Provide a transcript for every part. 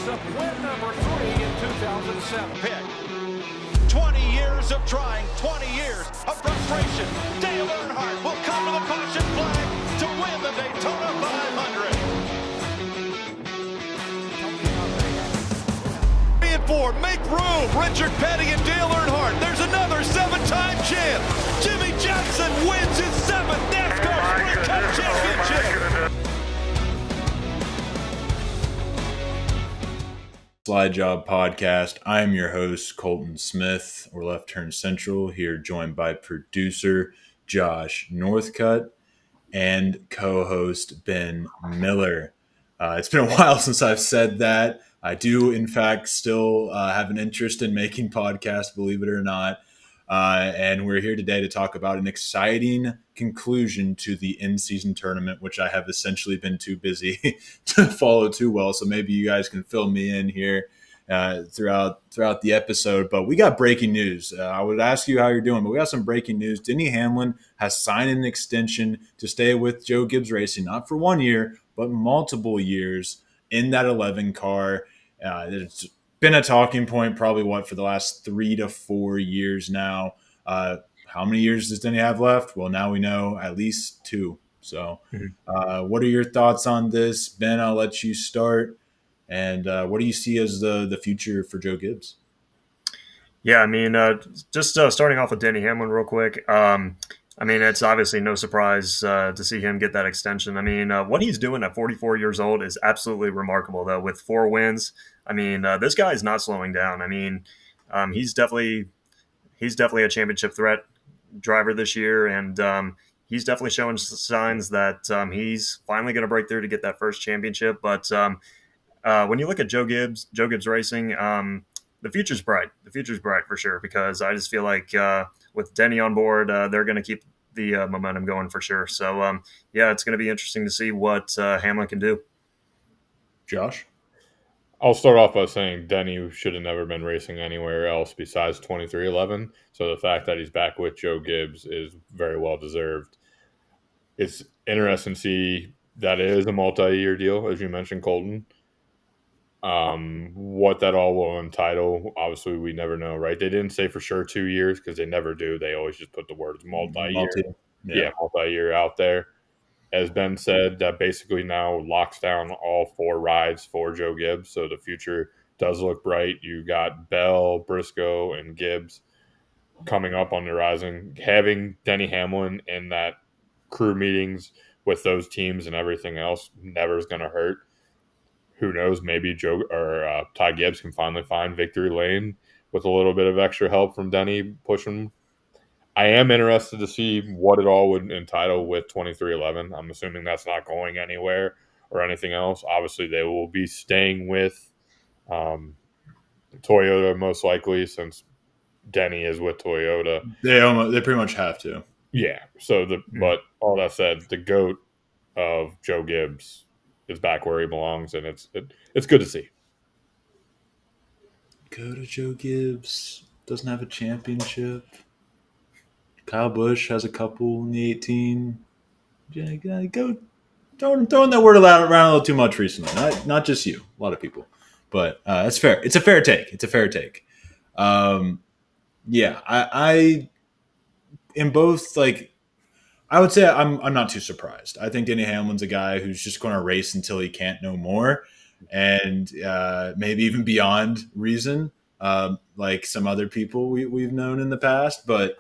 picks up win number 3 in 2007. Pick. 20 years of trying, 20 years of frustration. Dale Earnhardt will come to the caution flag to win the Daytona 500. 3 and 4, make room. Richard Petty and Dale Earnhardt. There's another 7-time champ. Jimmy Johnson wins his 7th NASCAR Sprint Cup championship. Slide Job Podcast. I am your host, Colton Smith, or Left Turn Central, here joined by producer Josh Northcutt and co-host Ben Miller. It's been a while since I've said that. I do, in fact, still have an interest in making podcasts, believe it or not. And we're here today to talk about an exciting conclusion to the in-season tournament, which I have essentially been too busy to follow too well. So maybe you guys can fill me in here throughout the episode. But we got breaking news. I would ask you how you're doing, but we got some breaking news. Denny Hamlin has signed an extension to stay with Joe Gibbs Racing, not for 1 year, but multiple years in that 11 car. It's been a talking point probably for the last 3 to 4 years now. How many years does Denny have left? Well, now we know at least 2. So what are your thoughts on this? Ben, I'll let you start. And what do you see as the future for Joe Gibbs? Yeah, I mean, just starting off with Denny Hamlin real quick. I mean, it's obviously no surprise to see him get that extension. I mean, what he's doing at 44 years old is absolutely remarkable, though, with 4 wins. I mean, this guy is not slowing down. I mean, he's definitely a championship threat driver this year, and he's definitely showing signs that he's finally going to break through to get that first championship. But when you look at Joe Gibbs Racing, the future's bright. The future's bright for sure, because I just feel like with Denny on board, they're going to keep the momentum going for sure. So, yeah, it's going to be interesting to see what Hamlin can do. Josh? I'll start off by saying Denny should have never been racing anywhere else besides 2311. So the fact that he's back with Joe Gibbs is very well deserved. It's interesting to see that it is a multi-year deal, as you mentioned, Colton. What that all will entitle, obviously we never know, right? They didn't say for sure 2 years because they never do. They always just put the words multi-year. Multi-year out there. As Ben said, that basically now locks down all 4 rides for Joe Gibbs. So the future does look bright. You got Bell, Briscoe, and Gibbs coming up on the horizon. Having Denny Hamlin in that crew meetings with those teams and everything else never is going to hurt. Who knows? Maybe Joe or Ty Gibbs can finally find victory lane with a little bit of extra help from Denny pushing. I am interested to see what it all would entitle with 2311. I'm assuming that's not going anywhere or anything else. Obviously, they will be staying with Toyota most likely, since Denny is with Toyota. They pretty much have to. Yeah. So but all that said, the GOAT of Joe Gibbs is back where he belongs, and it's good to see. Go to Joe Gibbs. Doesn't have a championship. Kyle Busch has a couple in the 18. Go throwing that word around a little too much recently. Not just you, a lot of people. But that's fair. It's a fair take. Yeah, I in both, like, I would say I'm not too surprised. I think Denny Hamlin's a guy who's just going to race until he can't no more, and maybe even beyond reason, like some other people we've known in the past. But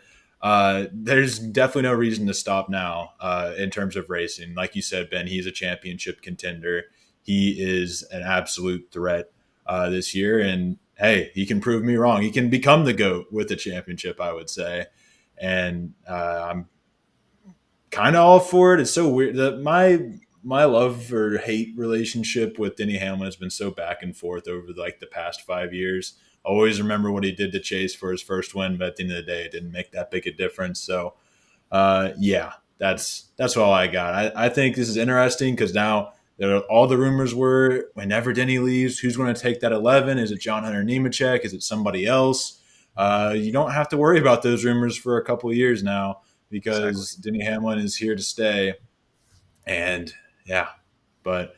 there's definitely no reason to stop now in terms of racing. Like you said, Ben, he's a championship contender. He is an absolute threat this year. And, hey, he can prove me wrong. He can become the GOAT with a championship, I would say. And I'm kind of all for it. It's so weird that my love or hate relationship with Denny Hamlin has been so back and forth over like the past 5 years. Always remember what he did to Chase for his first win, but at the end of the day, it didn't make that big a difference. So, yeah, that's all I got. I think this is interesting because now all the rumors were whenever Denny leaves, who's going to take that 11? Is it John Hunter Nemechek? Is it somebody else? You don't have to worry about those rumors for a couple of years now because Denny Hamlin is here to stay. And, yeah, but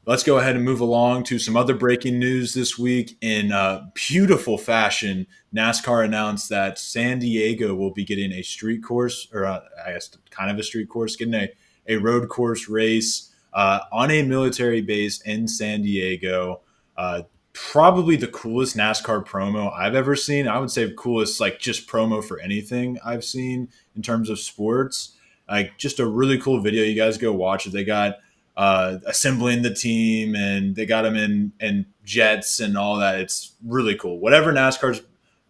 let's go ahead and move along to some other breaking news this week. In beautiful fashion, NASCAR announced that San Diego will be getting a street course, or I guess kind of a street course, getting a road course race on a military base in San Diego. Probably the coolest NASCAR promo I've ever seen. I would say coolest, like, just promo for anything I've seen in terms of sports. Like, just a really cool video. You guys go watch it. They got assembling the team, and they got them in jets and all that. It's really cool. Whatever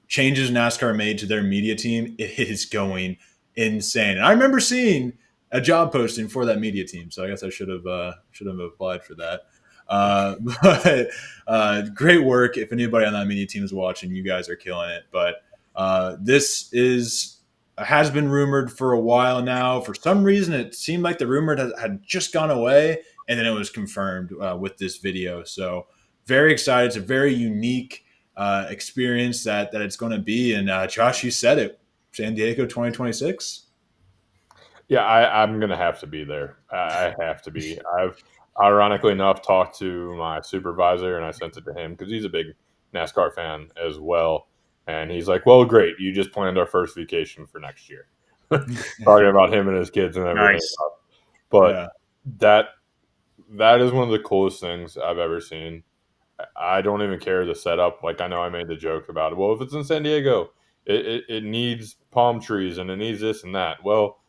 changes NASCAR made to their media team, it is going insane. And I remember seeing a job posting for that media team, so I guess I should have applied for that. But great work. If anybody on that media team is watching, you guys are killing it. But this has been rumored for a while now. For some reason, it seemed like the rumor had just gone away, and then it was confirmed with this video. So very excited. It's a very unique experience that it's going to be. And Josh, you said it, San Diego 2026. Yeah, I'm going to have to be there. I have to be. I've, ironically enough, talked to my supervisor, and I sent it to him because he's a big NASCAR fan as well. And he's like, well, great. You just planned our first vacation for next year. Talking about him and his kids and everything. Nice. But that is one of the coolest things I've ever seen. I don't even care the setup. Like, I know I made the joke about it. Well, if it's in San Diego, it needs palm trees and it needs this and that. Well,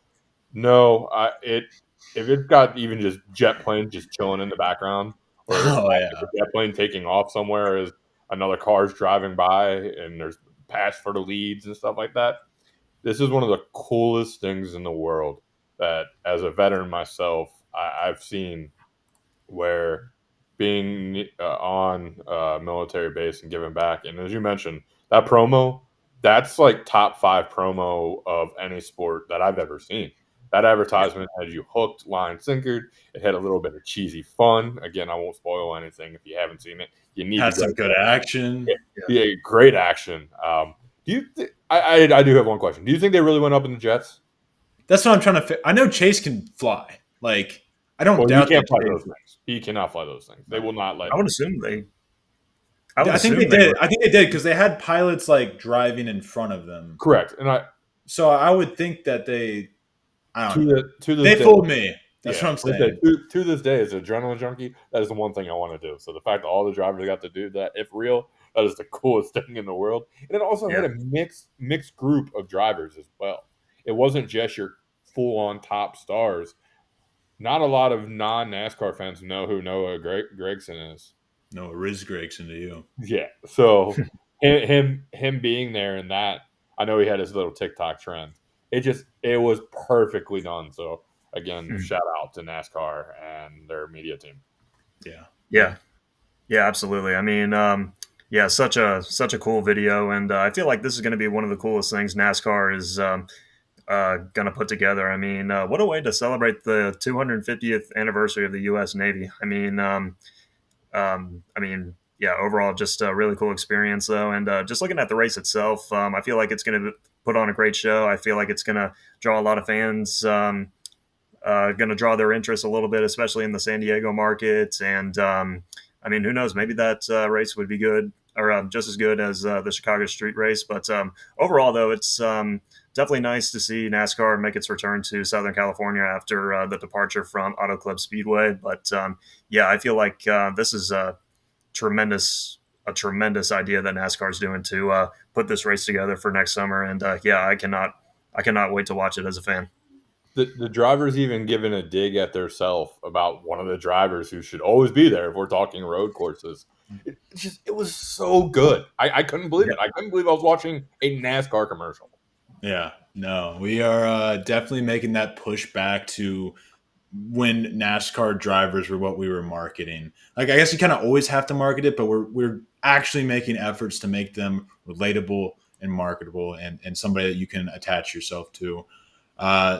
no, if it's got even just jet planes just chilling in the background, or a jet plane taking off somewhere as another car's driving by and there's pass for the leads and stuff like that. This is one of the coolest things in the world that, as a veteran myself, I've seen, where being on a military base and giving back. And as you mentioned, that promo, that's like top 5 promo of any sport that I've ever seen. That advertisement had you hooked, line, sinkered. It had a little bit of cheesy fun. Again, I won't spoil anything if you haven't seen it. You need had to some good action. Yeah, great action. Do you? I do have one question. Do you think they really went up in the jets? That's what I'm trying to. I know Chase can fly. Like, I don't doubt he can't fly those things. He cannot fly those things. They will not let. I would assume they. I think they did. I think they did because they had pilots like driving in front of them. Correct, and So I would think that they. I don't know. To they day, fooled me. That's what I'm saying. To this day, as an adrenaline junkie, that is the one thing I want to do. So the fact that all the drivers got to do that, if real, that is the coolest thing in the world. And it also had a mixed group of drivers as well. It wasn't just your full-on top stars. Not a lot of non-NASCAR fans know who Noah Gregson is. Noah Riz Gregson to you. Yeah. So him being there and that, I know he had his little TikTok trend. It was perfectly done. So again, shout out to NASCAR and their media team. Yeah, absolutely. I mean, such a cool video, and I feel like this is going to be one of the coolest things NASCAR is going to put together. I mean, what a way to celebrate the 250th anniversary of the U.S. Navy. I mean, overall, just a really cool experience, though. And just looking at the race itself, I feel like it's going to put on a great show. I feel like it's going to draw a lot of fans, going to draw their interest a little bit, especially in the San Diego market. And, who knows? Maybe that race would be good or just as good as the Chicago street race. But overall, though, it's definitely nice to see NASCAR make its return to Southern California after the departure from Auto Club Speedway. But, I feel like this is a tremendous idea that NASCAR is doing to put this race together for next summer. And I cannot wait to watch it as a fan. The drivers even given a dig at their self about one of the drivers who should always be there if we're talking road courses. It was so good. I couldn't believe it. I couldn't believe I was watching a NASCAR commercial. Yeah, no, we are definitely making that push back to when NASCAR drivers were what we were marketing. Like, I guess you kind of always have to market it, but we're actually making efforts to make them relatable and marketable and somebody that you can attach yourself to.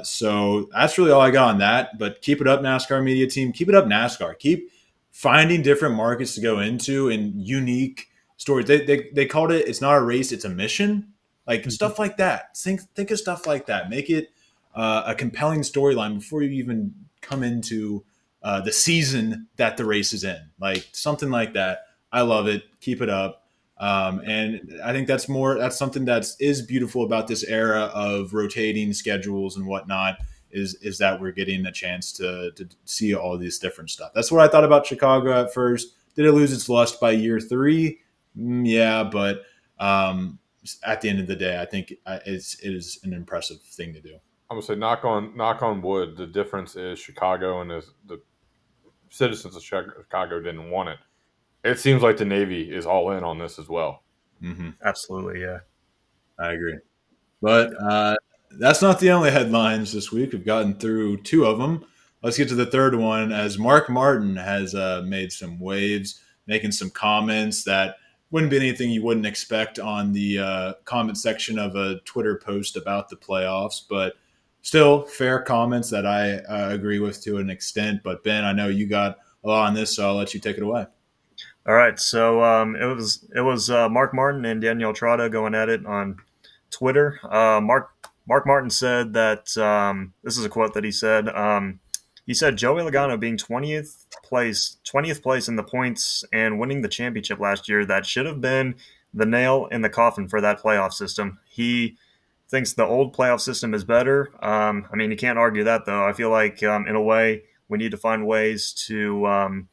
So that's really all I got on that. But keep it up, NASCAR media team. Keep it up, NASCAR. Keep finding different markets to go into and unique stories. They called it, it's not a race, it's a mission. Like stuff like that. Think of stuff like that. Make it a compelling storyline before you even come into the season that the race is in, like something like that. I love it. Keep it up. And I think that's something that is beautiful about this era of rotating schedules and whatnot is that we're getting a chance to see all these different stuff. That's what I thought about Chicago at first. Did it lose its lust by year 3? Yeah, but at the end of the day, I think it is an impressive thing to do. I'm gonna say knock on wood. The difference is Chicago and the citizens of Chicago didn't want it. It seems like the Navy is all in on this as well. Mm-hmm. Absolutely, yeah. I agree. But that's not the only headlines this week. We've gotten through 2 of them. Let's get to the third one, as Mark Martin has made some waves, making some comments that wouldn't be anything you wouldn't expect on the comment section of a Twitter post about the playoffs, but still fair comments that I agree with to an extent. But Ben, I know you got a lot on this, so I'll let you take it away. All right, so it was Mark Martin and Daniel Trotta going at it on Twitter. Mark Martin said that this is a quote that he said. He said Joey Logano being 20th place in the points and winning the championship last year, that should have been the nail in the coffin for that playoff system. He thinks the old playoff system is better. I mean, you can't argue that, though. I feel like in a way we need to find ways to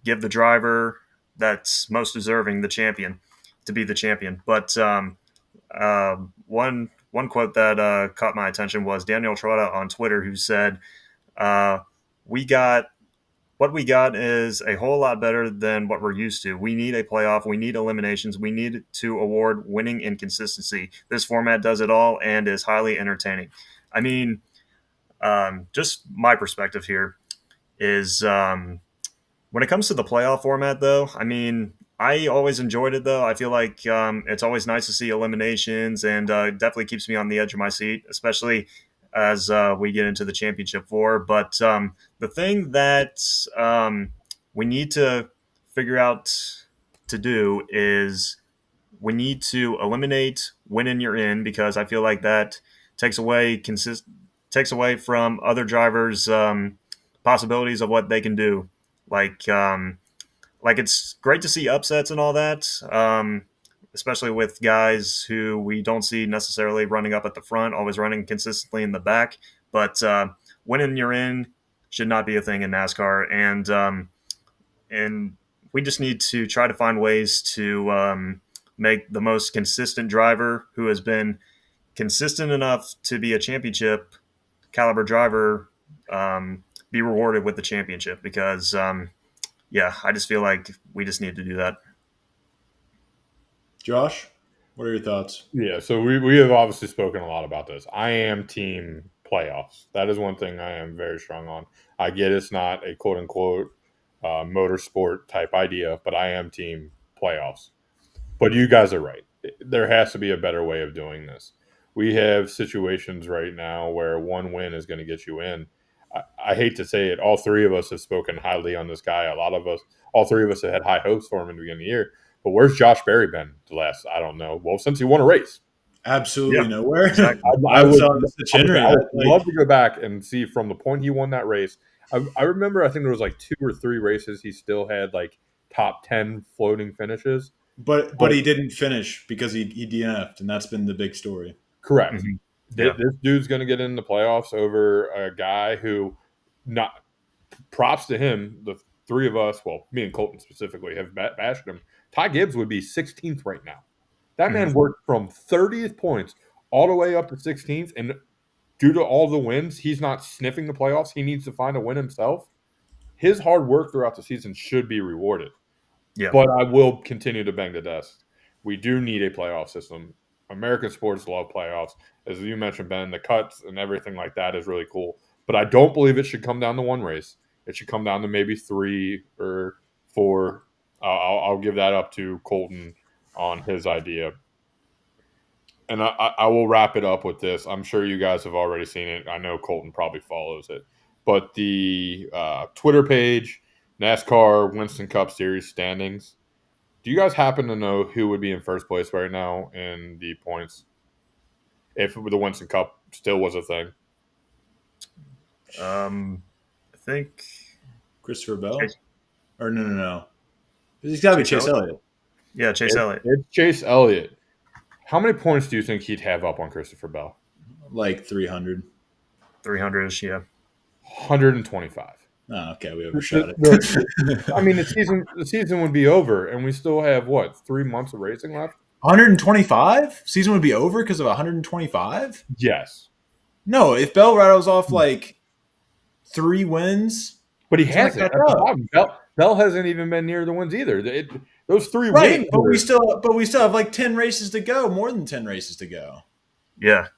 give the driver that's most deserving the champion to be the champion. But one quote that caught my attention was Daniel Trotta on Twitter, who said, what we got is a whole lot better than what we're used to. We need a playoff. We need eliminations. We need to award winning and consistency. This format does it all and is highly entertaining. I mean, just my perspective here is when it comes to the playoff format, though, I mean, I always enjoyed it, though. I feel like it's always nice to see eliminations, and definitely keeps me on the edge of my seat, especially as we get into the championship 4. But the thing that we need to figure out to do is we need to eliminate winning you're in, because I feel like that takes away from other drivers' possibilities of what they can do. Like it's great to see upsets and all that, especially with guys who we don't see necessarily running up at the front, always running consistently in the back. But winning you're in should not be a thing in NASCAR, and we just need to try to find ways to make the most consistent driver who has been consistent enough to be a championship caliber driver be rewarded with the championship, because yeah, I just feel like we just need to do that. Josh, what are your thoughts? Yeah, so we have obviously spoken a lot about this. I am team playoffs. That is one thing I am very strong on. I get it's not a quote-unquote motorsport type idea, but I am team playoffs. But you guys are right. There has to be a better way of doing this. We have situations right now where one win is going to get you in. I hate to say it, all 3 of us have spoken highly on this guy. All 3 of us have had high hopes for him in the beginning of the year. But where's Josh Berry been the last, I don't know, well, since he won a race? Absolutely nowhere. Exactly. I would love to go back and see from the point he won that race. I remember, I think there was like 2 or 3 races he still had like top 10 floating finishes. But he didn't finish because he DNF'd, and that's been the big story. Correct. Mm-hmm. This dude's going to get in the playoffs over a guy who, not props to him, the 3 of us, well, me and Colton specifically, have bashed him. Ty Gibbs would be 16th right now. That man worked from 30th points all the way up to 16th, and due to all the wins, he's not sniffing the playoffs. He needs to find a win himself. His hard work throughout the season should be rewarded. Yeah. But I will continue to bang the desk. We do need a playoff system. American sports love playoffs. As you mentioned, Ben, the cuts and everything like that is really cool. But I don't believe it should come down to one race. It should come down to maybe 3 or 4. I'll give that up to Colton on his idea. And I will wrap it up with this. I'm sure you guys have already seen it. I know Colton probably follows it. But the Twitter page, NASCAR Winston Cup Series standings, do you guys happen to know who would be in first place right now in the points if the Winston Cup still was a thing? I think Christopher Bell? Chase. Or no. He's got to be Chase Elliott. Yeah, Chase Elliott. It's Chase Elliott. How many points do you think he'd have up on Christopher Bell? Like 300. 300-ish, yeah. 125. Oh, okay, we overshot it. I mean, the season would be over, and we still have, 3 months of racing left? 125? Season would be over because of 125? Yes. No, if Bell rattles off like 3 wins. But he hasn't. That's the problem. Bell hasn't even been near the wins either. Those 3 right, wins. But we still have like 10 races to go, more than 10 races to go. Yeah.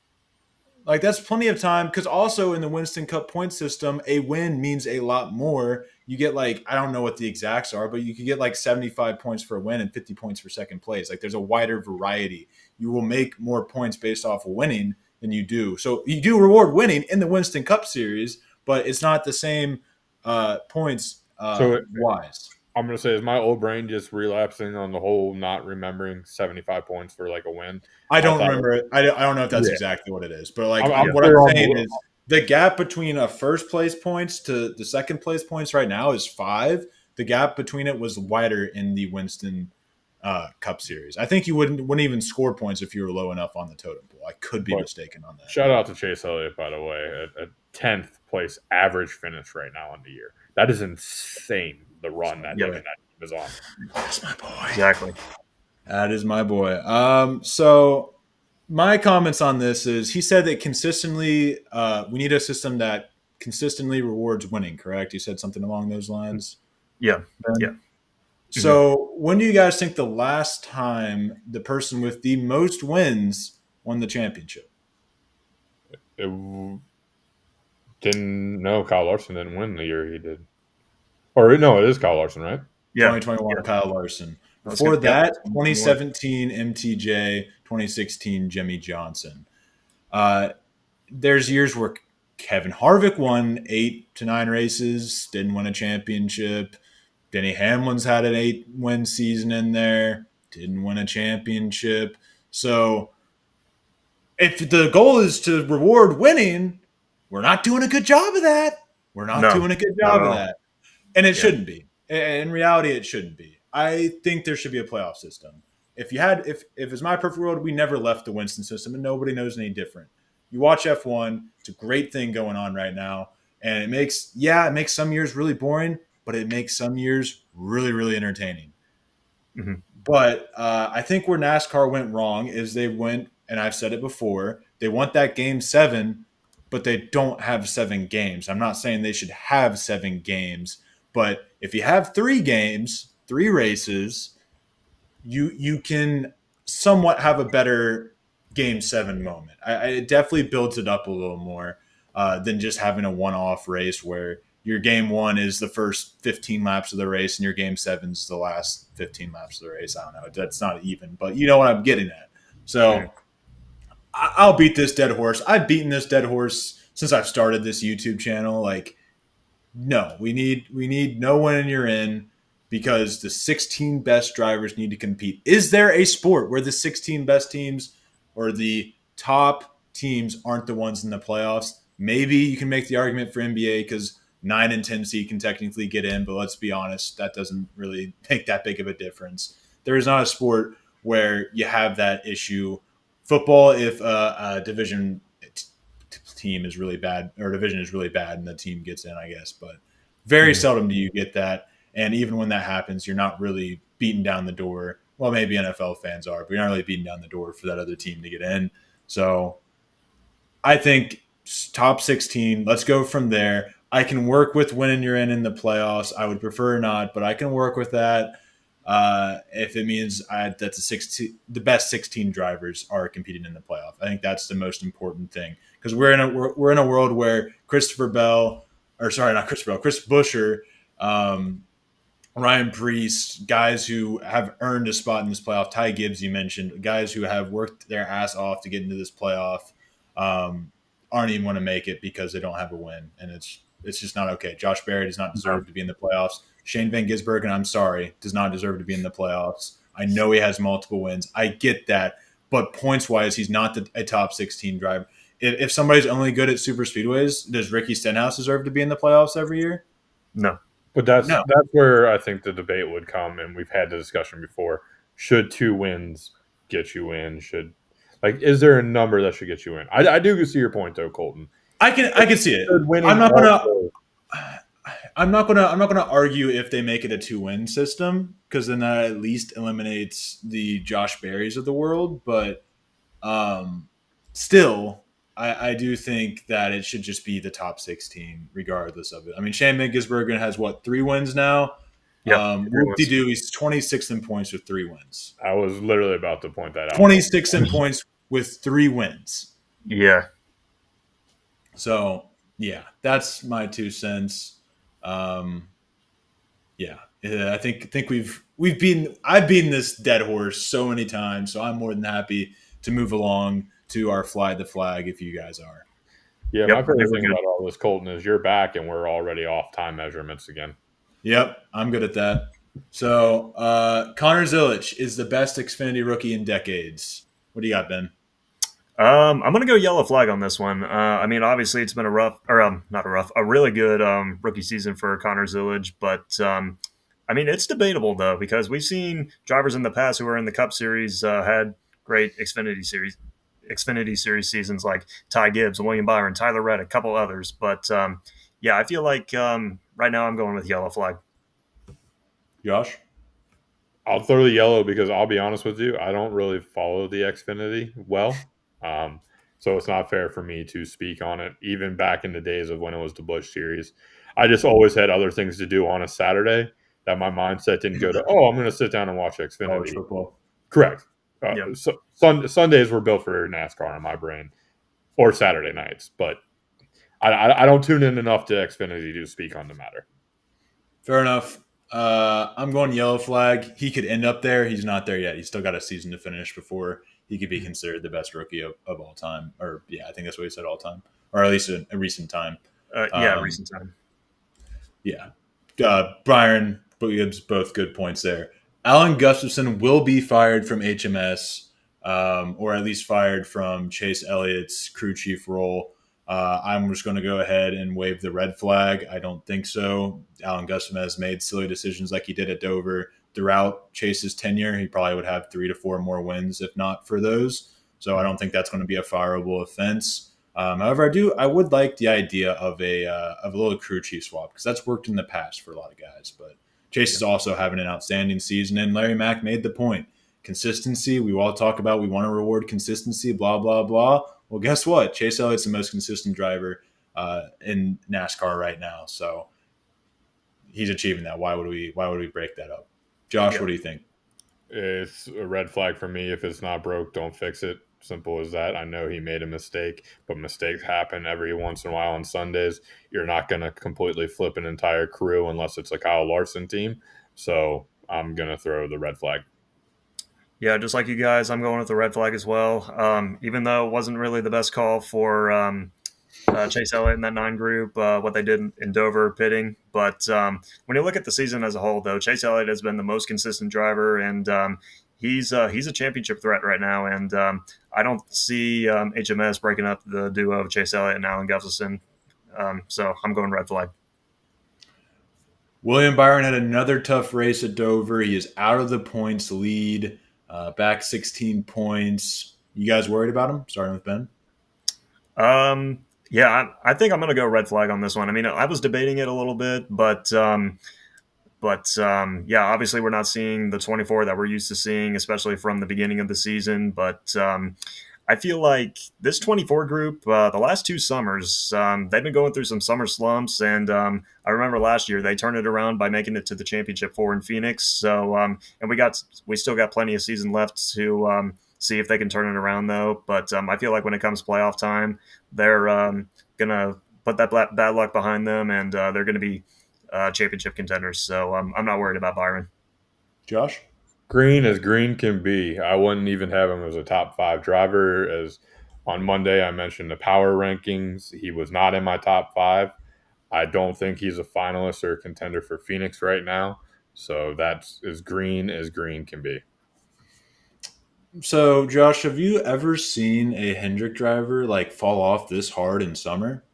Like, that's plenty of time, because also in the Winston Cup point system, a win means a lot more. You get like, I don't know what the exacts are, but you could get like 75 points for a win and 50 points for second place. Like, there's a wider variety. You will make more points based off of winning than you do. So you do reward winning in the Winston Cup series, but it's not the same points wise. I'm going to say, is my old brain just relapsing on the whole not remembering 75 points for like a win? I don't remember it. I don't know if that's exactly what it is, but like what I'm I'm saying is the gap between a first place points to the second place points right now is 5. The gap between it was wider in the Winston Cup series. I think you wouldn't even score points if you were low enough on the totem pole. I could be mistaken on that. Shout out to Chase Elliott, by the way, a 10th place average finish right now on the year. That is insane. The run that team is on. That's my boy. Exactly. That is my boy. So my comments on this is, he said that consistently, we need a system that consistently rewards winning, correct? He said something along those lines. Yeah. Yeah. So when do you guys think the last time the person with the most wins won the championship? Kyle Larson didn't win the year he did. Or no, it is Kyle Larson, right? Yeah. 2021 Kyle Larson. Before that, 2017 MTJ, 2016 Jimmy Johnson. There's years where Kevin Harvick won 8 to 9 races, didn't win a championship. Denny Hamlin's had an 8-win season in there, didn't win a championship. So if the goal is to reward winning, we're not doing a good job of that. We're not doing a good job of that. And it shouldn't be. In reality, it shouldn't be. I think there should be a playoff system. If it's my perfect world, we never left the Winston system, and nobody knows any different. You watch F1; it's a great thing going on right now, and it makes some years really boring, but it makes some years really, really entertaining. Mm-hmm. But I think where NASCAR went wrong is they went, and I've said it before, they want that Game 7, but they don't have 7 games. I'm not saying they should have 7 games. But if you have 3 games, 3 races, you can somewhat have a better Game 7 moment. It definitely builds it up a little more than just having a one-off race where your Game 1 is the first 15 laps of the race and your Game 7 is the last 15 laps of the race. I don't know. That's not even, but you know what I'm getting at. So I'll beat this dead horse. I've beaten this dead horse since I've started this YouTube channel. Like, no, we need no one in your in, because the 16 best drivers need to compete. Is there a sport where the 16 best teams or the top teams aren't the ones in the playoffs? Maybe you can make the argument for NBA because 9 and 10 seed can technically get in, but let's be honest, that doesn't really make that big of a difference. There is not a sport where you have that issue. Football, if a division team is really bad, or division is really bad and the team gets in, I guess, but very seldom do you get that. And even when that happens, you're not really beating down the door. Well, maybe NFL fans are, but you're not really beating down the door for that other team to get in. So I think top 16, let's go from there. I can work with winning you're in the playoffs. I would prefer not, but I can work with that if it means that the best 16 drivers are competing in the playoff. I think that's the most important thing, because we're in a world where Chris Buescher, Ryan Preece, guys who have earned a spot in this playoff, Ty Gibbs you mentioned, guys who have worked their ass off to get into this playoff, aren't even want to make it because they don't have a win, and it's just not okay. Josh Berry does not deserve to be in the playoffs. Shane Van Gisbergen, I'm sorry, does not deserve to be in the playoffs. I know he has multiple wins. I get that, but points-wise, he's not a top 16 driver. if somebody's only good at super speedways, does Ricky Stenhouse deserve to be in the playoffs every year? No. But that's where I think the debate would come, and we've had the discussion before. Should 2 wins get you in? Is there a number that should get you in? I do see your point though, Colton. I can see it. I'm not gonna argue if they make it a 2-win system, because then that at least eliminates the Josh Berrys of the world. But still, I do think that it should just be the top 16, regardless of it. I mean, Shane Gisbergen has 3 wins now. Yeah, whoop-de-doo, he's 26th in points with 3 wins. I was literally about to point that out. 26 in points with 3 wins. Yeah. So yeah, that's my 2 cents. I think I've beaten this dead horse so many times, so I'm more than happy to move along to our fly the flag if you guys are. Yeah, my favorite thing about all this, Colton, is you're back and we're already off time measurements again. Yep, I'm good at that. So Connor Zilic is the best Xfinity rookie in decades. What do you got, Ben? I'm going to go yellow flag on this one. I mean, obviously it's been a really good rookie season for Connor Zilic, but I mean, it's debatable though, because we've seen drivers in the past who were in the Cup Series had great Xfinity Series seasons, like Ty Gibbs, William Byron, Tyler Reddick, a couple others. But yeah, I feel like right now I'm going with yellow flag. Josh? I'll throw the yellow because I'll be honest with you, I don't really follow the Xfinity well. So it's not fair for me to speak on it, even back in the days of when it was the Busch Series. I just always had other things to do on a Saturday that my mindset didn't go to, I'm going to sit down and watch Xfinity. College football. Correct. So Sundays were built for NASCAR in my brain, or Saturday nights. But I don't tune in enough to Xfinity to speak on the matter. Fair enough. I'm going yellow flag. He could end up there. He's not there yet. He's still got a season to finish before he could be considered the best rookie of all time. Or, yeah, I think that's what he said, all time. Or at least a recent time. Recent time. Yeah. Byron, both good points there. Alan Gustafson will be fired from HMS, or at least fired from Chase Elliott's crew chief role. I'm just going to go ahead and wave the red flag. I don't think so. Alan Gustafson has made silly decisions like he did at Dover throughout Chase's tenure. He probably would have 3 to 4 more wins if not for those. So I don't think that's going to be a fireable offense. However, I would like the idea of a little crew chief swap, because that's worked in the past for a lot of guys. But Chase is also having an outstanding season, and Larry Mack made the point. Consistency, we all talk about, we want to reward consistency, blah, blah, blah. Well, guess what? Chase Elliott's the most consistent driver in NASCAR right now. So he's achieving that. Why would we break that up? Josh, what do you think? It's a red flag for me. If it's not broke, don't fix it. Simple as that. I know he made a mistake, but mistakes happen every once in a while on Sundays. You're not going to completely flip an entire crew unless it's a Kyle Larson team. So I'm going to throw the red flag. Yeah, just like you guys, I'm going with the red flag as well. Even though it wasn't really the best call for Chase Elliott in that 9 group, what they did in Dover pitting. But when you look at the season as a whole, though, Chase Elliott has been the most consistent driver, and he's a championship threat right now. And I don't see HMS breaking up the duo of Chase Elliott and Alan Gustafson. So I'm going red flag. William Byron had another tough race at Dover. He is out of the points lead. Back 16 points. You guys worried about him? Starting with Ben. Yeah, I think I'm going to go red flag on this one. I mean, I was debating it a little bit, but yeah, obviously we're not seeing the 24 that we're used to seeing, especially from the beginning of the season. But I feel like this 24 group, the last 2 summers, they've been going through some summer slumps. And I remember last year they turned it around by making it to the championship 4 in Phoenix. So, and we still got plenty of season left to see if they can turn it around, though. But I feel like when it comes playoff time, they're going to put that bad luck behind them, and they're going to be championship contenders. So I'm not worried about Byron. Josh? Green as green can be. I wouldn't even have him as a top 5 driver. As on Monday I mentioned the power rankings, he was not in my top 5. I don't think he's a finalist or a contender for Phoenix right now. So that's as green can be. So, Josh, have you ever seen a Hendrick driver like fall off this hard in summer?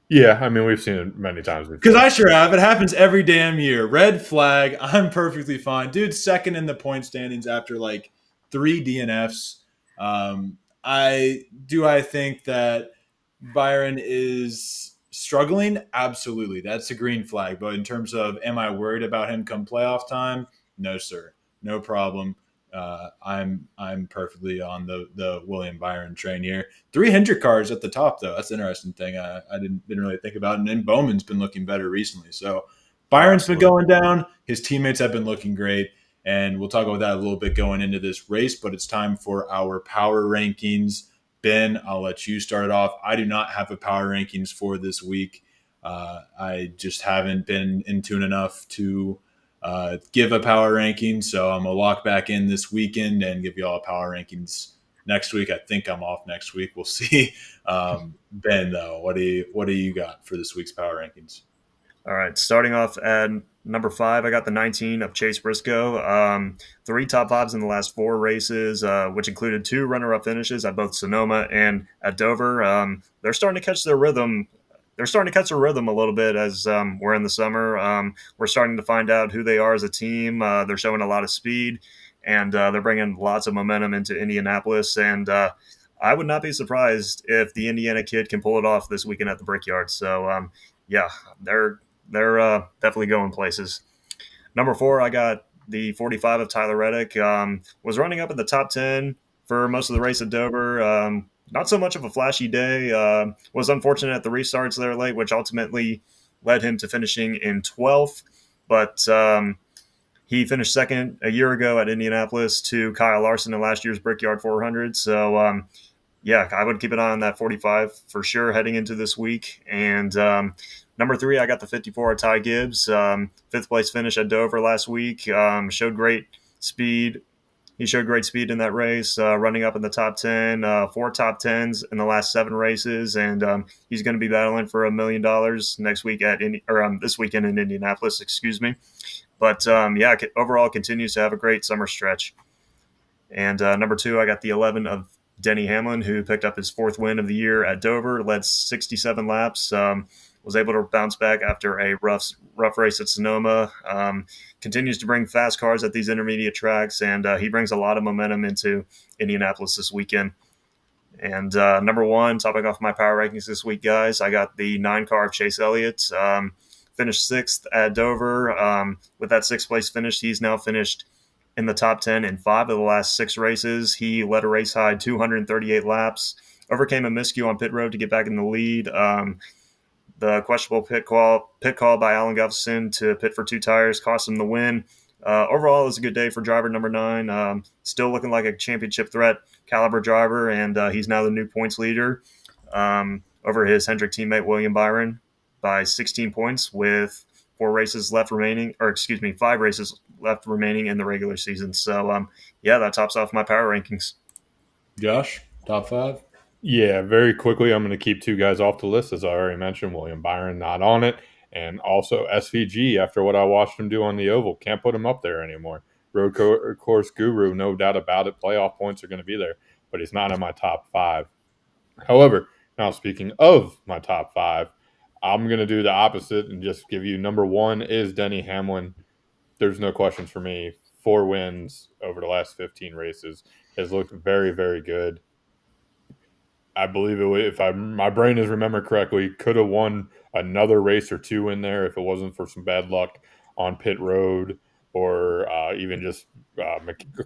Yeah, I mean we've seen it many times Because before. I sure have. It happens every damn year. Red flag. I'm perfectly fine. Dude's second in the point standings after like 3 DNFs. I think that Byron is struggling. Absolutely, that's a green flag. But in terms of, am I worried about him come playoff time? No, sir. No problem. I'm perfectly on the William Byron train here. 300 cars at the top, though. That's an interesting thing. I didn't really think about. And then Bowman's been looking better recently. So Byron's been Absolutely. going down. His teammates have been looking great. And we'll talk about that a little bit going into this race. But it's time for our power rankings. Ben, I'll let you start it off. I do not have a power rankings for this week. I just haven't been in tune enough to give a power ranking. So I'm going to lock back in this weekend and give you all power rankings next week. I think I'm off next week. We'll see. Ben, though, what do you got for this week's power rankings? All right, starting off at number 5, I got the 19 of Chase Briscoe. 3 top 5s in the last 4 races, which included 2 runner-up finishes at both Sonoma and at Dover. They're starting to catch their rhythm. They're starting to catch their rhythm a little bit as we're in the summer. We're starting to find out who they are as a team. They're showing a lot of speed, and they're bringing lots of momentum into Indianapolis. And I would not be surprised if the Indiana kid can pull it off this weekend at the Brickyard. So, yeah, they're definitely going places. Number 4, I got the 45 of Tyler Reddick. Was running up in the top 10 for most of the race at Dover. Not so much of a flashy day. Was unfortunate at the restarts there late, which ultimately led him to finishing in 12th. But he finished second a year ago at Indianapolis to Kyle Larson in last year's Brickyard 400. So, yeah, I would keep an eye on that 45 for sure heading into this week. And number 3, I got the 54 of Ty Gibbs. 5th place finish at Dover last week. Showed great speed. He showed great speed in that race, running up in the top 10, 4 top 10s in the last 7 races. And he's going to be battling for $1 million next week this weekend in Indianapolis, excuse me. But yeah, overall continues to have a great summer stretch. And number 2, I got the 11 of Denny Hamlin, who picked up his 4th win of the year at Dover, led 67 laps, was able to bounce back after a rough race at Sonoma, continues to bring fast cars at these intermediate tracks, and he brings a lot of momentum into Indianapolis this weekend. And number 1, topping off my power rankings this week, guys, I got the 9 car of Chase Elliott. Finished 6th at Dover. With that 6th place finish, he's now finished in the top 10 in 5 of the last 6 races. He led a race high 238 laps, overcame a miscue on pit road to get back in the lead. The questionable pit call by Alan Gustafson to pit for 2 tires cost him the win. Overall, it was a good day for driver number 9. Still looking like a championship threat caliber driver, and he's now the new points leader over his Hendrick teammate William Byron by 16 points with 5 races left remaining in the regular season. So, yeah, that tops off my power rankings. Josh, top 5? Yeah, very quickly, I'm going to keep 2 guys off the list, as I already mentioned. William Byron not on it, and also SVG, after what I watched him do on the Oval. Can't put him up there anymore. Road course guru, no doubt about it. Playoff points are going to be there, but he's not in my top 5. However, now speaking of my top 5, I'm going to do the opposite and just give you number 1 is Denny Hamlin. There's no questions for me. 4 wins over the last 15 races. Has looked very, very good. I believe my brain is remembered correctly, could have won another race or 2 in there if it wasn't for some bad luck on pit road or even just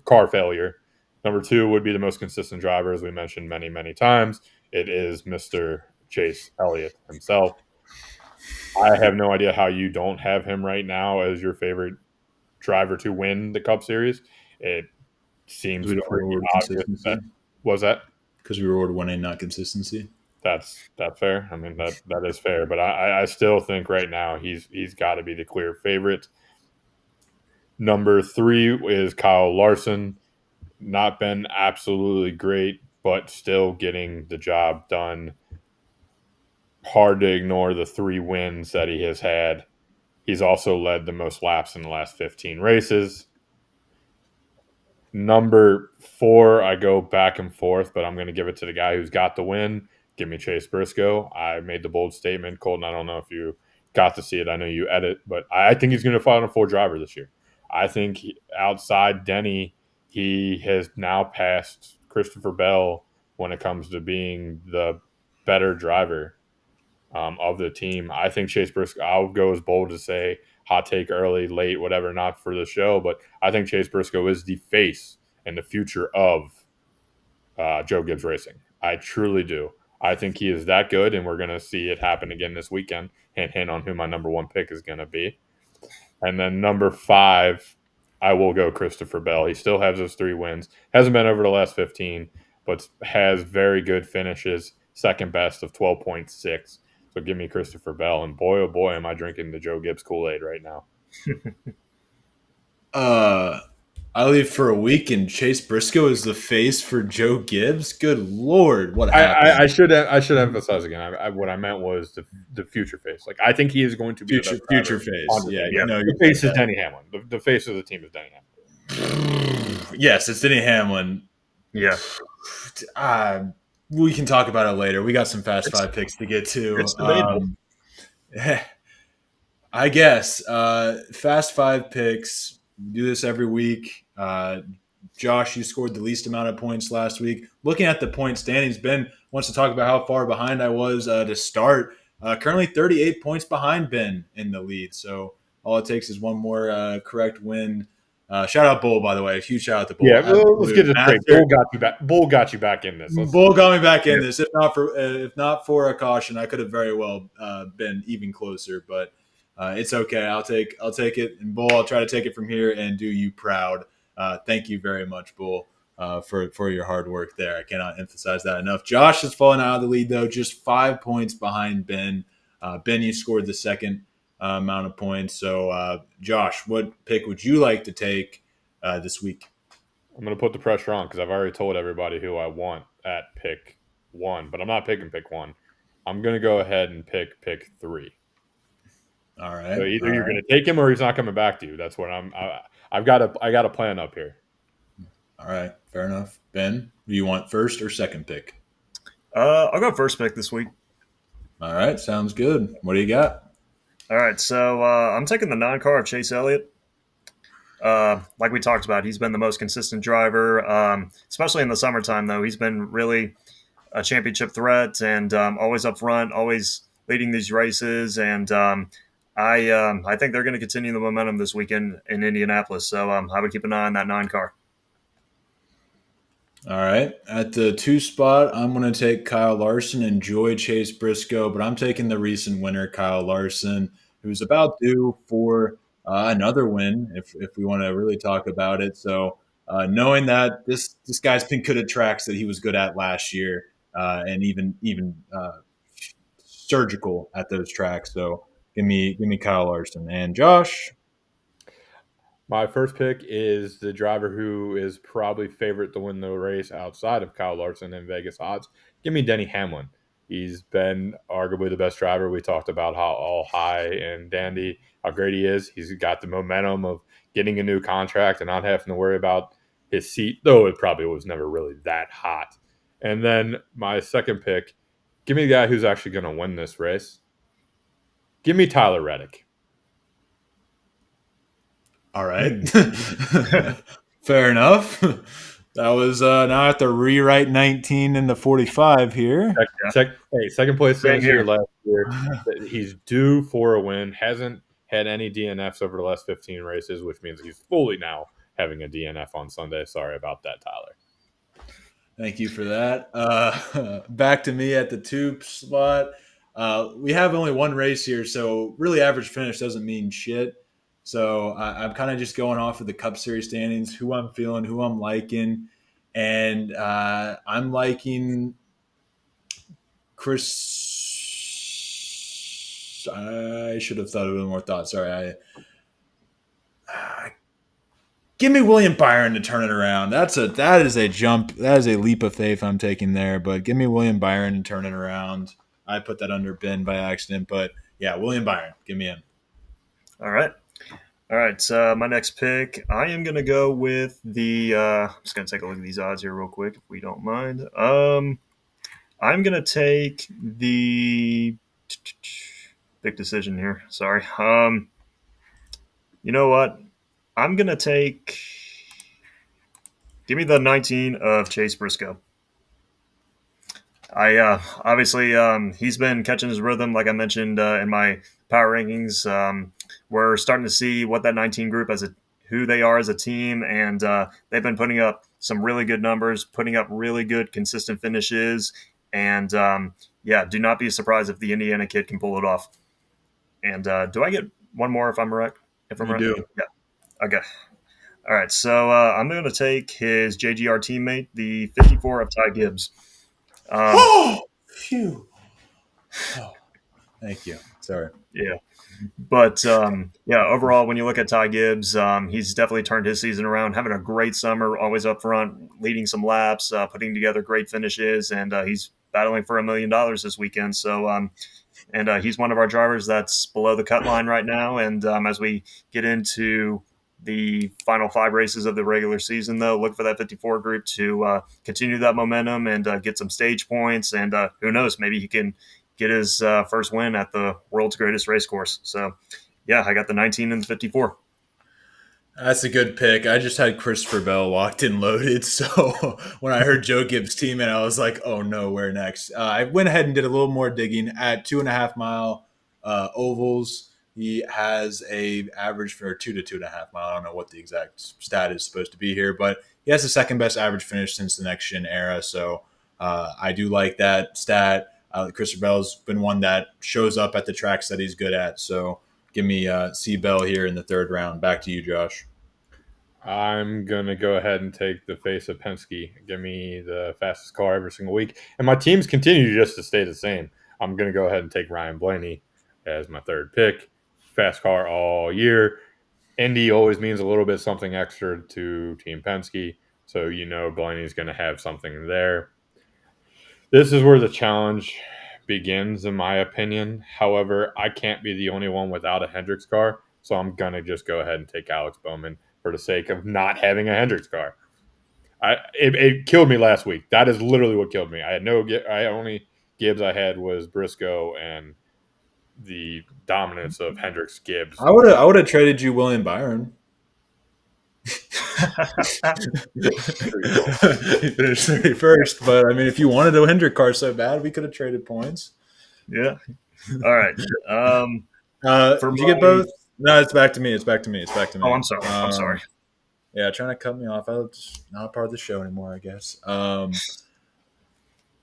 car failure. Number 2 would be the most consistent driver, as we mentioned many, many times. It is Mr. Chase Elliott himself. I have no idea how you don't have him right now as your favorite driver to win the Cup Series. It seems pretty obvious. Was that? Because we reward winning, not consistency. That's fair. I mean, that is fair. But I still think right now he's got to be the clear favorite. Number 3 is Kyle Larson. Not been absolutely great, but still getting the job done. Hard to ignore the 3 wins that he has had. He's also led the most laps in the last 15 races. Number 4, I go back and forth, but I'm going to give it to the guy who's got the win. Give me Chase Briscoe. I made the bold statement, Colton. I don't know if you got to see it. I know you edit, but I think he's going to Final Four driver this year. I think outside Denny, he has now passed Christopher Bell when it comes to being the better driver of the team. I think Chase Briscoe, I'll go as bold to say hot take early, late, whatever, not for the show, but I think Chase Briscoe is the face and the future of Joe Gibbs Racing. I truly do. I think he is that good, and we're going to see it happen again this weekend. Hint, hint on who my number 1 pick is going to be. And then number 5, I will go Christopher Bell. He still has those 3 wins. Hasn't been over the last 15, but has very good finishes, second best of 12.6. So give me Christopher Bell. And boy, oh boy, am I drinking the Joe Gibbs Kool-Aid right now. I leave for a week, and Chase Briscoe is the face for Joe Gibbs. Good Lord, what happened? I should emphasize again. What I meant was the future face. Like I think he is going to be future face. Yeah, the face is Denny Hamlin. The face of the team is Denny Hamlin. Yes, it's Denny Hamlin. Yeah. We can talk about it later. We got some Fast Five picks to get to. It's debatable. I guess Fast Five picks. We do this every week. Josh, you scored the least amount of points last week. Looking at the point standings, Ben wants to talk about how far behind I was to start. Currently 38 points behind Ben in the lead. So all it takes is one more correct win. Shout out Bull, by the way. Huge shout out to Bull. Yeah, let's get it straight. Bull got you back in this. Bull got me back in this. If not for a caution, I could have very well been even closer. But it's okay. I'll take it. And Bull, I'll try to take it from here and do you proud. Thank you very much, Bull, for your hard work there. I cannot emphasize that enough. Josh has fallen out of the lead, though, just 5 points behind Ben. Ben, you scored the second amount of points. So, Josh, what pick would you like to take this week? I'm going to put the pressure on because I've already told everybody who I want at pick 1, but I'm not picking pick 1. I'm going to go ahead and pick 3. All right. So either you're going to take him or he's not coming back to you. That's what I got a plan up here. All right, fair enough. Ben, do you want first or second pick? I'll go first pick this week. All right, sounds good. What do you got? All right, so I'm taking the 9 car of Chase Elliott. Like we talked about, he's been the most consistent driver, especially in the summertime, though. He's been really a championship threat and always up front, always leading these races. And I think they're going to continue the momentum this weekend in Indianapolis. So I would keep an eye on that 9 car. All right. At the 2 spot, I'm going to take Kyle Larson. Enjoy Chase Briscoe, but I'm taking the recent winner, Kyle Larson, who's about due for another win, if we want to really talk about it. So knowing that this guy's been good at tracks that he was good at last year, and even surgical at those tracks. So give me Kyle Larson. And Josh? My first pick is the driver who is probably favorite to win the race outside of Kyle Larson in Vegas odds. Give me Denny Hamlin. He's been arguably the best driver. We talked about how all high and dandy, how great he is. He's got the momentum of getting a new contract and not having to worry about his seat, though it probably was never really that hot. And then my second pick, give me the guy who's actually going to win this race. Give me Tyler Reddick. All right. Fair enough. That was now I have to rewrite 19 into 45 here. Second place here last year. He's due for a win. Hasn't had any DNFs over the last 15 races, which means he's fully now having a DNF on Sunday. Sorry about that, Tyler. Thank you for that. Back to me at the 2 spot. We have only one race here, so really average finish doesn't mean shit. So I'm kind of just going off of the Cup Series standings, who I'm feeling, who I'm liking. And I'm liking Chris. I should have thought of a little more thought. Sorry. Give me William Byron to turn it around. That is a jump. That is a leap of faith I'm taking there. But give me William Byron to turn it around. I put that under Ben by accident. But, yeah, William Byron. Give me him. All right. All right, my next pick, I am going to go with the. I'm just going to take a look at these odds here real quick, if we don't mind. I'm going to take the big decision here. Sorry. You know what? I'm going to take. Give me the 19 of Chase Briscoe. Obviously he's been catching his rhythm, like I mentioned in my power rankings. We're starting to see what that 19 group who they are as a team, and they've been putting up some really good numbers, putting up really good consistent finishes, and do not be surprised if the Indiana kid can pull it off. And do I get one more if I'm right? If I'm You right? do. Yeah. Okay. All right. So I'm going to take his JGR teammate, the 54 of Ty Gibbs. Oh, phew. Oh, thank you. Sorry. Yeah. But overall, when you look at Ty Gibbs, he's definitely turned his season around, having a great summer, always up front, leading some laps, putting together great finishes, and he's battling for $1 million this weekend. So, he's one of our drivers that's below the cut line right now. And as we get into the final 5 races of the regular season, though, look for that 54 group to continue that momentum and get some stage points. And who knows, maybe he can get his first win at the world's greatest race course. So, yeah, I got the 19 and the 54. That's a good pick. I just had Christopher Bell locked and loaded. So when I heard Joe Gibbs' team, and I was like, oh no, where next? I went ahead and did a little more digging at 2.5 mile ovals. He has a average for 2 to 2.5 mile. I don't know what the exact stat is supposed to be here, but he has the second best average finish since the next gen era. So I do like that stat. Christopher Bell's been one that shows up at the tracks that he's good at. So give me C. Bell here in the 3rd round. Back to you, Josh. I'm going to go ahead and take the face of Penske. Give me the fastest car every single week. And my teams continue just to stay the same. I'm going to go ahead and take Ryan Blaney as my 3rd pick. Fast car all year. Indy always means a little bit something extra to Team Penske. So Blaney's going to have something there. This is where the challenge begins, in my opinion. However, I can't be the only one without a Hendricks car, so I'm going to just go ahead and take Alex Bowman for the sake of not having a Hendricks car. It killed me last week. That is literally what killed me. Only Gibbs I had was Briscoe and the dominance of Hendricks Gibbs. I would have traded you William Byron. He finished 31st, but I mean, if you wanted a Hendrick car so bad, we could have traded points. Yeah. All right. Did you get both? No, it's back to me. Oh, I'm sorry. Yeah, trying to cut me off. I'm just not part of the show anymore, I guess.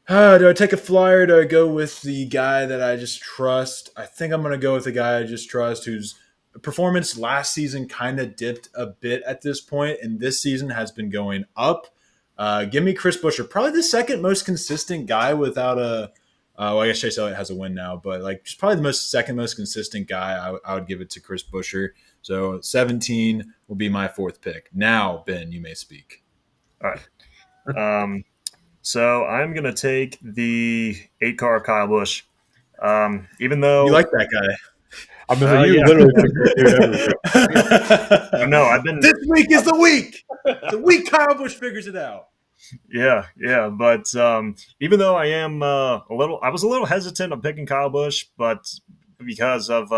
Do I take a flyer? Do I go with the guy that I just trust? I think I'm going to go with the guy I just trust, whose performance last season kind of dipped a bit at this point, and this season has been going up. Give me Chris Buescher, probably the second most consistent guy without a. I guess Chase Elliott has a win now, but just probably the second most consistent guy. I would give it to Chris Buescher. So 17 will be my 4th pick. Now, Ben, you may speak. All right. So I'm gonna take the 8 car of Kyle Busch. Even though you like that guy. I'm gonna say you literally. No, I've been. This week is the week. The week Kyle Busch figures it out. Yeah. But even though I was a little hesitant on picking Kyle Busch, but because of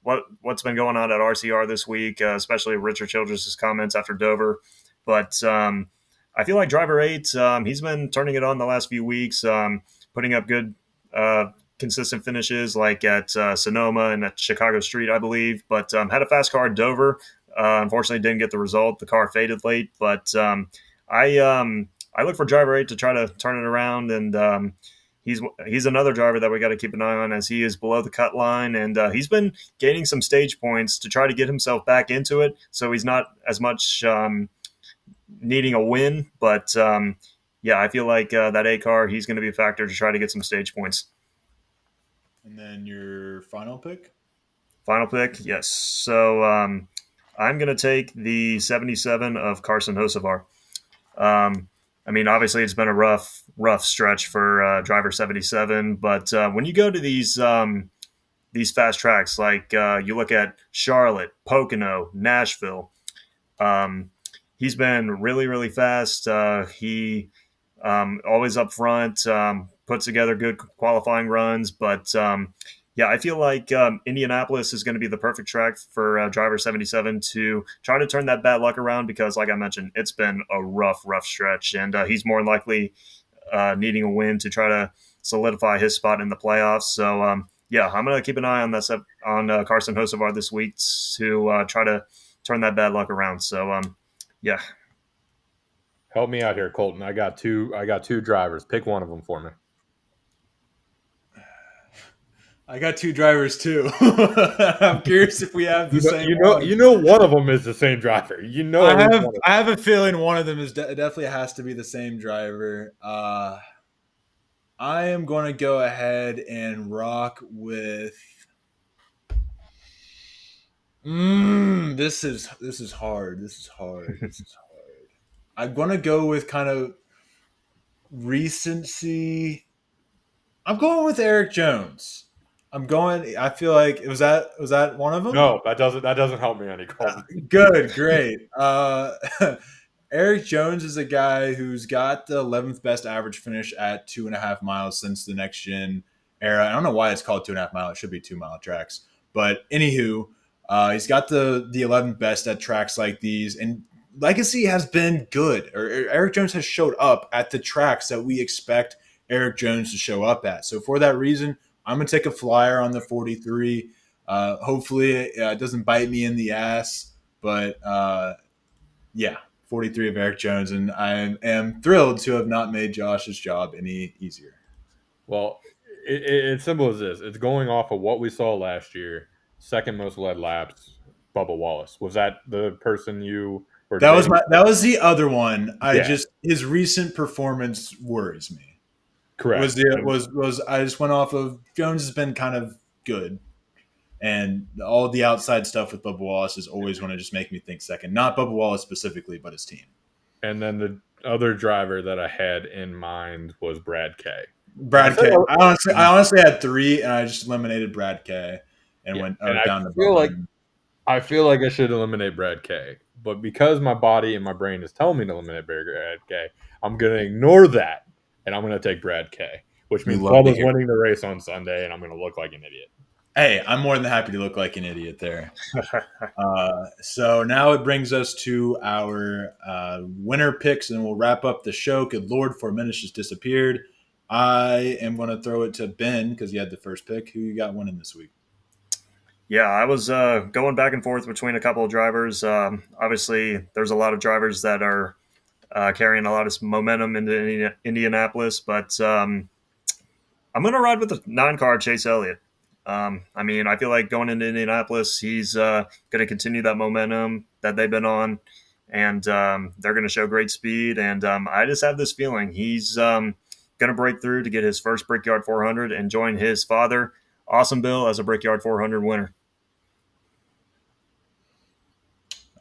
what's been going on at RCR this week, especially Richard Childress' comments after Dover. But I feel like driver 8, he's been turning it on the last few weeks, putting up good consistent finishes like at Sonoma and at Chicago Street, I believe. But had a fast car at Dover. Unfortunately, didn't get the result. The car faded late. But I look for driver 8 to try to turn it around, and he's another driver that we got to keep an eye on, as he is below the cut line, and he's been gaining some stage points to try to get himself back into it. So he's not as much needing a win, but I feel like that 8 car, he's going to be a factor to try to get some stage points. And then your final pick? Final pick, yes. So I'm going to take the 77 of Carson Hocevar. I mean, obviously, it's been a rough stretch for driver 77, but when you go to these these fast tracks. Like you look at Charlotte, Pocono, Nashville. He's been really, really fast. He always up front, puts together good qualifying runs. But yeah, I feel like Indianapolis is going to be the perfect track for driver 77 to try to turn that bad luck around because, like I mentioned, it's been a rough stretch. And he's more than likely needing a win to try to solidify his spot in the playoffs. So, yeah, I'm going to keep an eye on this on Carson Hocevar this week to try to turn that bad luck around. So, yeah. Help me out here, Colton. I got two drivers. Pick one of them for me. I got two drivers too. I'm curious if we have the same. You know, one of them is the same driver. You know, I have a feeling one of them is definitely has to be the same driver. I am going to go ahead and rock with. This is hard. This is hard. I'm going to go with kind of recency. I'm going with Eric Jones. I feel like was that one of them? No, that doesn't help me any. Good, great. Eric Jones is a guy who's got the 11th best average finish at 2.5 miles since the next gen era. I don't know why it's called 2.5 mile. It should be 2 mile tracks. But anywho, he's got the 11th best at tracks like these, and legacy has been good. Or Eric Jones has showed up at the tracks that we expect Eric Jones to show up at. So for that reason, I'm going to take a flyer on the 43. Hopefully it doesn't bite me in the ass. But, yeah, 43 of Eric Jones. And I am thrilled to have not made Josh's job any easier. Well, it's simple as this. It's going off of what we saw last year. Second most led laps, Bubba Wallace. Was that the person you were That was the other one. His recent performance worries me. Correct. Was I just went off of Jones has been kind of good, and all the outside stuff with Bubba Wallace is always going to just make me think second. Not Bubba Wallace specifically, but his team. And then the other driver that I had in mind was Brad K. I honestly had three, and I just eliminated Brad K. and went down to Bubba. I feel like I should eliminate Brad K. But because my body and my brain is telling me to eliminate Brad K, I'm going to ignore that. And I'm going to take Brad K, which means Bubba's winning the race on Sunday, and I'm going to look like an idiot. Hey, I'm more than happy to look like an idiot there. So now it brings us to our winner picks, and we'll wrap up the show. Good Lord, 4 minutes just disappeared. I am going to throw it to Ben because you had the first pick. Who you got winning this week? Yeah, I was going back and forth between a couple of drivers. Obviously, there's a lot of drivers that are carrying a lot of momentum into Indianapolis, but I'm going to ride with the 9-car Chase Elliott. I feel like going into Indianapolis, he's going to continue that momentum that they've been on, and they're going to show great speed. And I just have this feeling he's going to break through to get his first Brickyard 400 and join his father, Awesome Bill, as a Brickyard 400 winner.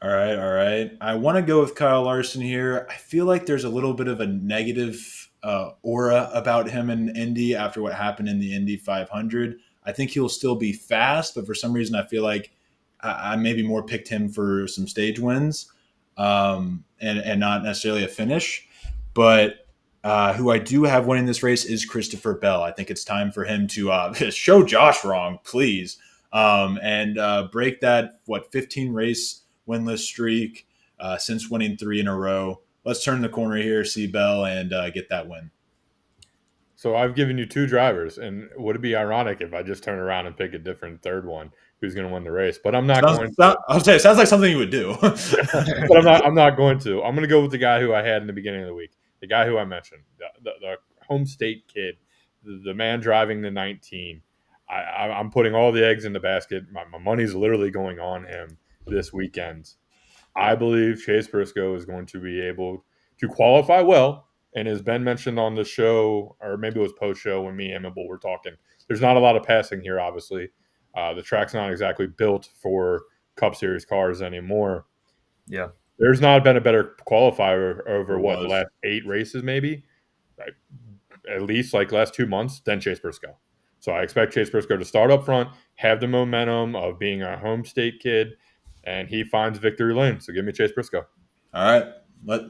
All right. I want to go with Kyle Larson here. I feel like there's a little bit of a negative aura about him in Indy after what happened in the Indy 500. I think he'll still be fast, but for some reason I feel like I maybe more picked him for some stage wins and not necessarily a finish. But who I do have winning this race is Christopher Bell. I think it's time for him to show Josh wrong, please, and break that, 15 race winless streak since winning 3 in a row. Let's turn the corner here, see Bell, and get that win. So I've given you 2 drivers, and would it be ironic if I just turn around and pick a different third one who's going to win the race? But I'm not going to. I'll say it sounds like something you would do. But I'm not going to. I'm going to go with the guy who I had in the beginning of the week, the guy who I mentioned, the home state kid, the man driving the 19. I'm putting all the eggs in the basket. My money's literally going on him this weekend. I believe Chase Briscoe is going to be able to qualify well. And as Ben mentioned on the show, or maybe it was post-show when me and Amable were talking, there's not a lot of passing here, obviously. The track's not exactly built for Cup Series cars anymore. Yeah. There's not been a better qualifier over, the last 8 races maybe? At least like last 2 months than Chase Briscoe. So I expect Chase Briscoe to start up front, have the momentum of being a home state kid, and he finds victory lane. So give me Chase Briscoe. All right.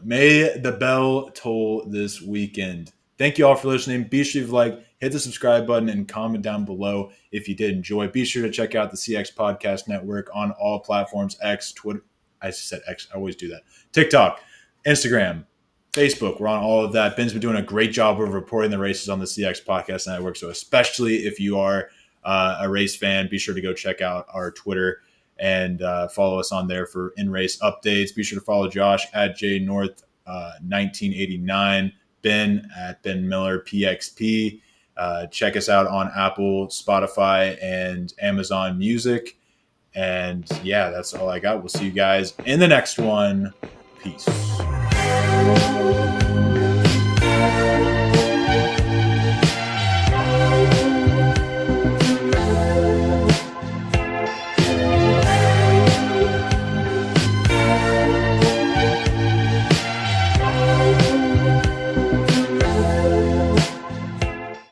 May the bell toll this weekend. Thank you all for listening. Be sure to hit the subscribe button, and comment down below if you did enjoy. Be sure to check out the CX Podcast Network on all platforms, X, Twitter. I said X. I always do that. TikTok, Instagram, Facebook. We're on all of that. Ben's been doing a great job of reporting the races on the CX Podcast Network. So especially if you are a race fan, be sure to go check out our Twitter and follow us on there for in-race updates. Be sure to follow Josh at jnorth1989, Ben at Ben Miller PXP. Check us out on Apple, Spotify, and Amazon Music. And yeah, that's all I got. We'll see you guys in the next one. Peace.